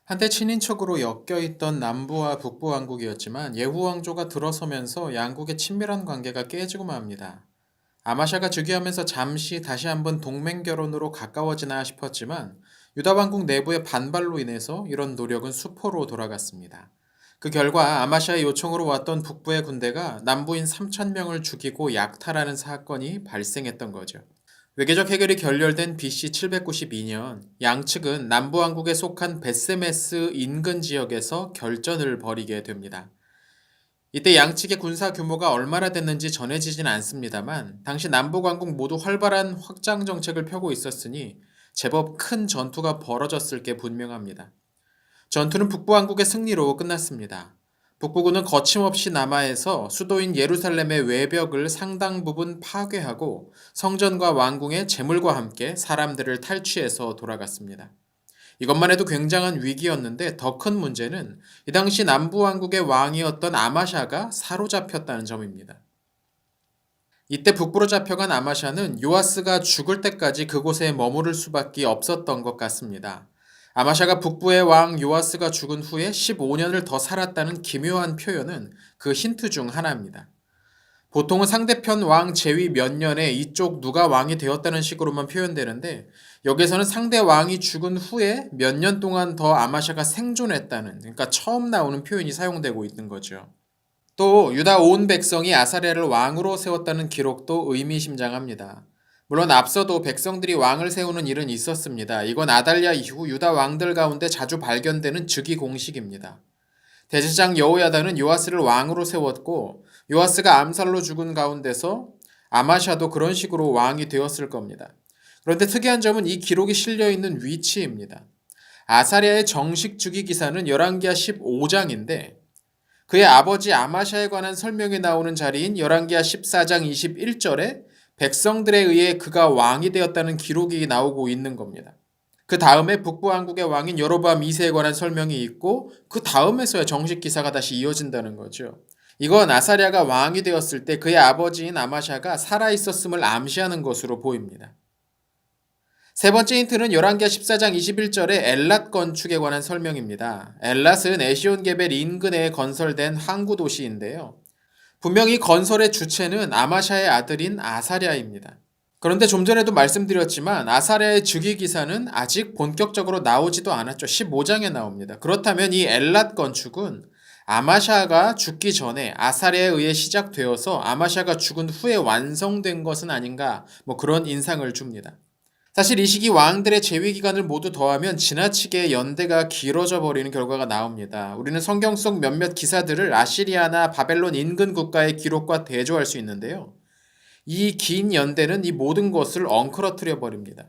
한때 친인척으로 엮여있던 남부와 북부 왕국이었지만 예후 왕조가 들어서면서 양국의 친밀한 관계가 깨지고 맙니다. 아마샤가 즉위하면서 잠시 다시 한번 동맹 결혼으로 가까워지나 싶었지만 유다 왕국 내부의 반발로 인해서 이런 노력은 수포로 돌아갔습니다. 그 결과 아마샤의 요청으로 왔던 북부의 군대가 남부인 3천 명을 죽이고 약탈하는 사건이 발생했던 거죠. 외교적 해결이 결렬된 BC 792년 양측은 남부왕국에 속한 베세메스 인근 지역에서 결전을 벌이게 됩니다. 이때 양측의 군사 규모가 얼마나 됐는지 전해지진 않습니다만 당시 남북왕국 모두 활발한 확장 정책을 펴고 있었으니 제법 큰 전투가 벌어졌을 게 분명합니다. 전투는 북부왕국의 승리로 끝났습니다. 북부군은 거침없이 남하에서 수도인 예루살렘의 외벽을 상당 부분 파괴하고 성전과 왕궁의 재물과 함께 사람들을 탈취해서 돌아갔습니다. 이것만 해도 굉장한 위기였는데 더 큰 문제는 이 당시 남부왕국의 왕이었던 아마샤가 사로잡혔다는 점입니다. 이때 북부로 잡혀간 아마샤는 요아스가 죽을 때까지 그곳에 머무를 수밖에 없었던 것 같습니다. 아마샤가 북부의 왕 요아스가 죽은 후에 15년을 더 살았다는 기묘한 표현은 그 힌트 중 하나입니다. 보통은 상대편 왕 제위 몇 년에 이쪽 누가 왕이 되었다는 식으로만 표현되는데 여기서는 상대 왕이 죽은 후에 몇 년 동안 더 아마샤가 생존했다는, 그러니까 처음 나오는 표현이 사용되고 있는 거죠. 또 유다 온 백성이 아사랴를 왕으로 세웠다는 기록도 의미심장합니다. 물론 앞서도 백성들이 왕을 세우는 일은 있었습니다. 이건 아달랴 이후 유다 왕들 가운데 자주 발견되는 즉위 공식입니다. 대제사장 여호야다는 요아스를 왕으로 세웠고 요아스가 암살로 죽은 가운데서 아마샤도 그런 식으로 왕이 되었을 겁니다. 그런데 특이한 점은 이 기록이 실려있는 위치입니다. 아사랴의 정식 즉위 기사는 열왕기하 15장인데 그의 아버지 아마샤에 관한 설명이 나오는 자리인 열왕기하 14장 21절에 백성들에 의해 그가 왕이 되었다는 기록이 나오고 있는 겁니다. 그 다음에 북부 왕국의 왕인 여로보암 2세에 관한 설명이 있고 그 다음에서야 정식 기사가 다시 이어진다는 거죠. 이건 아사랴가 왕이 되었을 때 그의 아버지인 아마샤가 살아있었음을 암시하는 것으로 보입니다. 세 번째 힌트는 열왕기하 14장 21절의 엘랏 건축에 관한 설명입니다. 엘랏은 에시온게벨 인근에 건설된 항구 도시인데요. 분명히 건설의 주체는 아마샤의 아들인 아사랴입니다. 그런데 좀 전에도 말씀드렸지만 아사랴의 즉위 기사는 아직 본격적으로 나오지도 않았죠. 15장에 나옵니다. 그렇다면 이 엘랏 건축은 아마샤가 죽기 전에 아사랴에 의해 시작되어서 아마샤가 죽은 후에 완성된 것은 아닌가, 그런 인상을 줍니다. 사실 이 시기 왕들의 재위 기간을 모두 더하면 지나치게 연대가 길어져 버리는 결과가 나옵니다. 우리는 성경 속 몇몇 기사들을 아시리아나 바벨론 인근 국가의 기록과 대조할 수 있는데요. 이 긴 연대는 이 모든 것을 엉클어뜨려 버립니다.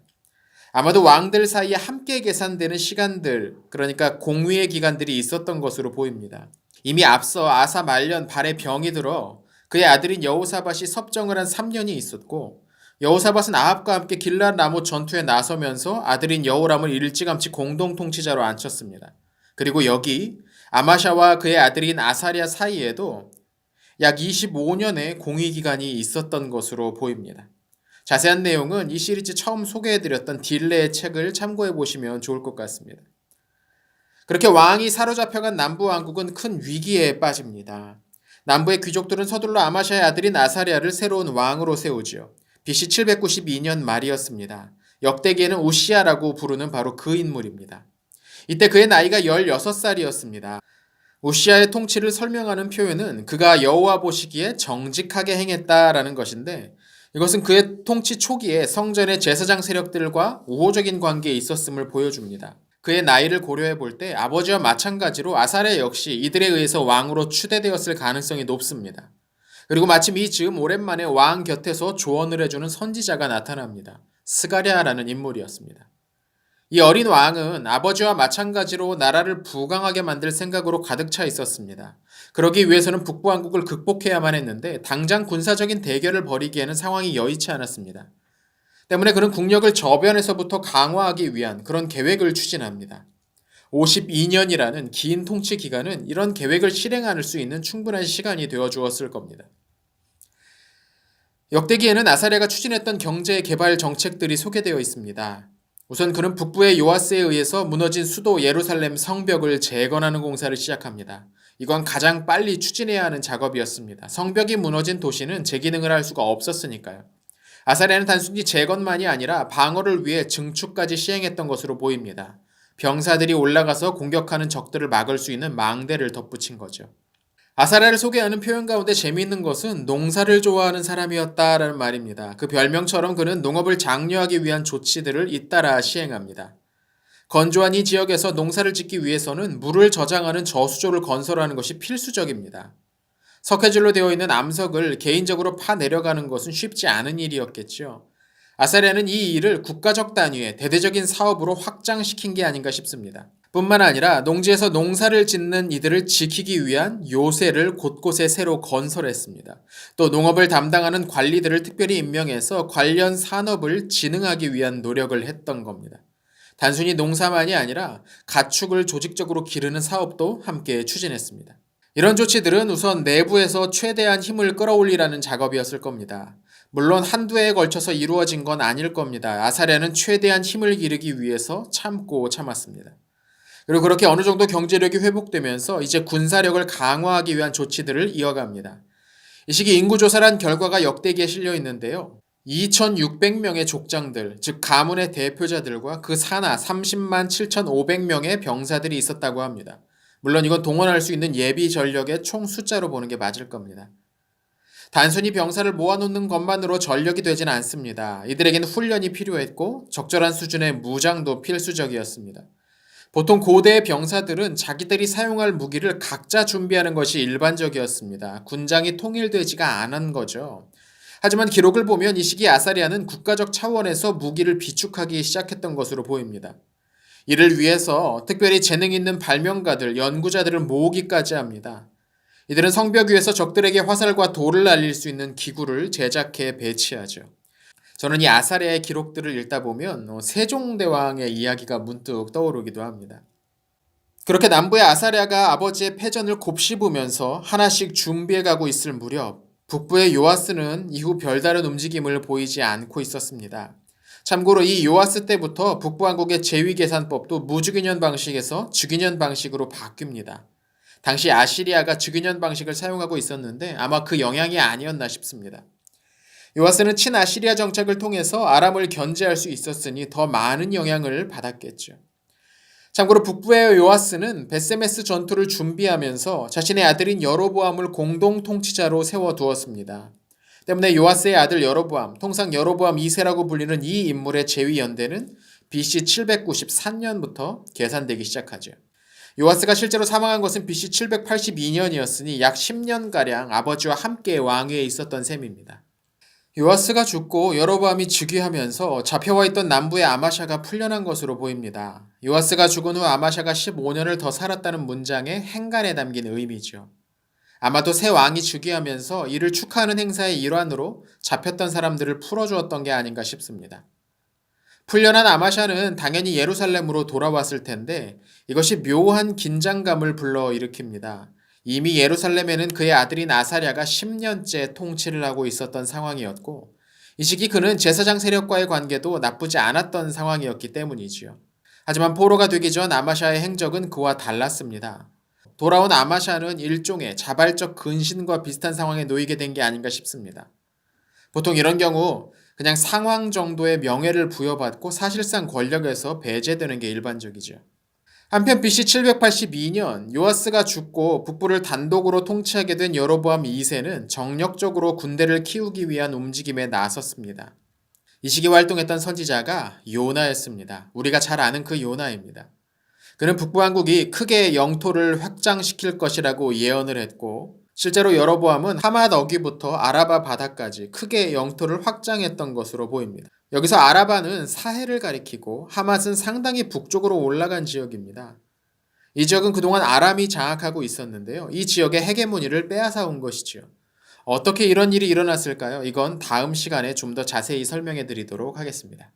아마도 왕들 사이에 함께 계산되는 시간들, 그러니까 공위의 기간들이 있었던 것으로 보입니다. 이미 앞서 아사 말년 발에 병이 들어 그의 아들인 여호사밧이 섭정을 한 3년이 있었고 여호사밧은 아합과 함께 길랏 라못 전투에 나서면서 아들인 여호람을 일찌감치 공동 통치자로 앉혔습니다. 그리고 여기 아마샤와 그의 아들인 아사랴 사이에도 약 25년의 공위 기간이 있었던 것으로 보입니다. 자세한 내용은 이 시리즈 처음 소개해드렸던 딜레의 책을 참고해 보시면 좋을 것 같습니다. 그렇게 왕이 사로잡혀간 남부 왕국은 큰 위기에 빠집니다. 남부의 귀족들은 서둘러 아마샤의 아들인 아사랴를 새로운 왕으로 세우지요. BC 792년 말이었습니다. 역대기에는 우시야라고 부르는 바로 그 인물입니다. 이때 그의 나이가 16살이었습니다. 우시야의 통치를 설명하는 표현은 그가 여호와 보시기에 정직하게 행했다라는 것인데 이것은 그의 통치 초기에 성전의 제사장 세력들과 우호적인 관계에 있었음을 보여줍니다. 그의 나이를 고려해 볼 때 아버지와 마찬가지로 아사랴 역시 이들에 의해서 왕으로 추대되었을 가능성이 높습니다. 그리고 마침 이 즈음 오랜만에 왕 곁에서 조언을 해주는 선지자가 나타납니다. 스가랴라는 인물이었습니다. 이 어린 왕은 아버지와 마찬가지로 나라를 부강하게 만들 생각으로 가득 차 있었습니다. 그러기 위해서는 북부 왕국을 극복해야만 했는데 당장 군사적인 대결을 벌이기에는 상황이 여의치 않았습니다. 때문에 그는 국력을 저변에서부터 강화하기 위한 그런 계획을 추진합니다. 52년이라는 긴 통치 기간은 이런 계획을 실행할 수 있는 충분한 시간이 되어 주었을 겁니다. 역대기에는 아사랴가 추진했던 경제 개발 정책들이 소개되어 있습니다. 우선 그는 북부의 요아스에 의해서 무너진 수도 예루살렘 성벽을 재건하는 공사를 시작합니다. 이건 가장 빨리 추진해야 하는 작업이었습니다. 성벽이 무너진 도시는 재기능을 할 수가 없었으니까요. 아사랴는 단순히 재건만이 아니라 방어를 위해 증축까지 시행했던 것으로 보입니다. 병사들이 올라가서 공격하는 적들을 막을 수 있는 망대를 덧붙인 거죠. 아사랴를 소개하는 표현 가운데 재미있는 것은 농사를 좋아하는 사람이었다라는 말입니다. 그 별명처럼 그는 농업을 장려하기 위한 조치들을 잇따라 시행합니다. 건조한 이 지역에서 농사를 짓기 위해서는 물을 저장하는 저수조를 건설하는 것이 필수적입니다. 석회질로 되어 있는 암석을 개인적으로 파내려가는 것은 쉽지 않은 일이었겠죠. 아사랴는 이 일을 국가적 단위의 대대적인 사업으로 확장시킨 게 아닌가 싶습니다. 뿐만 아니라 농지에서 농사를 짓는 이들을 지키기 위한 요새를 곳곳에 새로 건설했습니다. 또 농업을 담당하는 관리들을 특별히 임명해서 관련 산업을 진흥하기 위한 노력을 했던 겁니다. 단순히 농사만이 아니라 가축을 조직적으로 기르는 사업도 함께 추진했습니다. 이런 조치들은 우선 내부에서 최대한 힘을 끌어올리라는 작업이었을 겁니다. 물론 한두 해에 걸쳐서 이루어진 건 아닐 겁니다. 아사랴는 최대한 힘을 기르기 위해서 참고 참았습니다. 그리고 그렇게 어느 정도 경제력이 회복되면서 이제 군사력을 강화하기 위한 조치들을 이어갑니다. 이 시기 인구조사란 결과가 역대기에 실려 있는데요. 2,600명의 족장들, 즉 가문의 대표자들과 그 산하 30만 7,500명의 병사들이 있었다고 합니다. 물론 이건 동원할 수 있는 예비 전력의 총 숫자로 보는 게 맞을 겁니다. 단순히 병사를 모아놓는 것만으로 전력이 되진 않습니다. 이들에게는 훈련이 필요했고 적절한 수준의 무장도 필수적이었습니다. 보통 고대의 병사들은 자기들이 사용할 무기를 각자 준비하는 것이 일반적이었습니다. 군장이 통일되지가 않은 거죠. 하지만 기록을 보면 이 시기 아사랴는 국가적 차원에서 무기를 비축하기 시작했던 것으로 보입니다. 이를 위해서 특별히 재능 있는 발명가들, 연구자들을 모으기까지 합니다. 이들은 성벽 위에서 적들에게 화살과 돌을 날릴 수 있는 기구를 제작해 배치하죠. 저는 이 아사랴의 기록들을 읽다 보면 세종대왕의 이야기가 문득 떠오르기도 합니다. 그렇게 남부의 아사랴가 아버지의 패전을 곱씹으면서 하나씩 준비해가고 있을 무렵 북부의 요아스는 이후 별다른 움직임을 보이지 않고 있었습니다. 참고로 이 요아스 때부터 북부왕국의 제위계산법도 무주기년 방식에서 주기년 방식으로 바뀝니다. 당시 아시리아가 주기년 방식을 사용하고 있었는데 아마 그 영향이 아니었나 싶습니다. 요아스는 친아시리아 정책을 통해서 아람을 견제할 수 있었으니 더 많은 영향을 받았겠죠. 참고로 북부의 요아스는 베세메스 전투를 준비하면서 자신의 아들인 여로보암을 공동 통치자로 세워두었습니다. 때문에 요아스의 아들 여로보암, 통상 여로보암 2세라고 불리는 이 인물의 제위 연대는 BC 793년부터 계산되기 시작하죠. 요아스가 실제로 사망한 것은 BC 782년이었으니 약 10년가량 아버지와 함께 왕위에 있었던 셈입니다. 요아스가 죽고 여로보암이 즉위하면서 잡혀와 있던 남부의 아마샤가 풀려난 것으로 보입니다. 요아스가 죽은 후 아마샤가 15년을 더 살았다는 문장의 행간에 담긴 의미죠. 아마도 새 왕이 즉위하면서 이를 축하하는 행사의 일환으로 잡혔던 사람들을 풀어주었던 게 아닌가 싶습니다. 풀려난 아마샤는 당연히 예루살렘으로 돌아왔을 텐데 이것이 묘한 긴장감을 불러일으킵니다. 이미 예루살렘에는 그의 아들인 아사랴가 10년째 통치를 하고 있었던 상황이었고 이 시기 그는 제사장 세력과의 관계도 나쁘지 않았던 상황이었기 때문이지요. 하지만 포로가 되기 전 아마샤의 행적은 그와 달랐습니다. 돌아온 아마샤는 일종의 자발적 근신과 비슷한 상황에 놓이게 된 게 아닌가 싶습니다. 보통 이런 경우 그냥 상황 정도의 명예를 부여받고 사실상 권력에서 배제되는 게 일반적이죠. 한편 BC 782년 요아스가 죽고 북부를 단독으로 통치하게 된 여로보암 2세는 정력적으로 군대를 키우기 위한 움직임에 나섰습니다. 이 시기 활동했던 선지자가 요나였습니다. 우리가 잘 아는 그 요나입니다. 그는 북부왕국이 크게 영토를 확장시킬 것이라고 예언을 했고 실제로 여로보암은 하맛 어귀부터 아라바 바다까지 크게 영토를 확장했던 것으로 보입니다. 여기서 아라바는 사해를 가리키고 하맛은 상당히 북쪽으로 올라간 지역입니다. 이 지역은 그동안 아람이 장악하고 있었는데요. 이 지역의 헤게모니를 빼앗아온 것이지요. 어떻게 이런 일이 일어났을까요? 이건 다음 시간에 좀 더 자세히 설명해 드리도록 하겠습니다.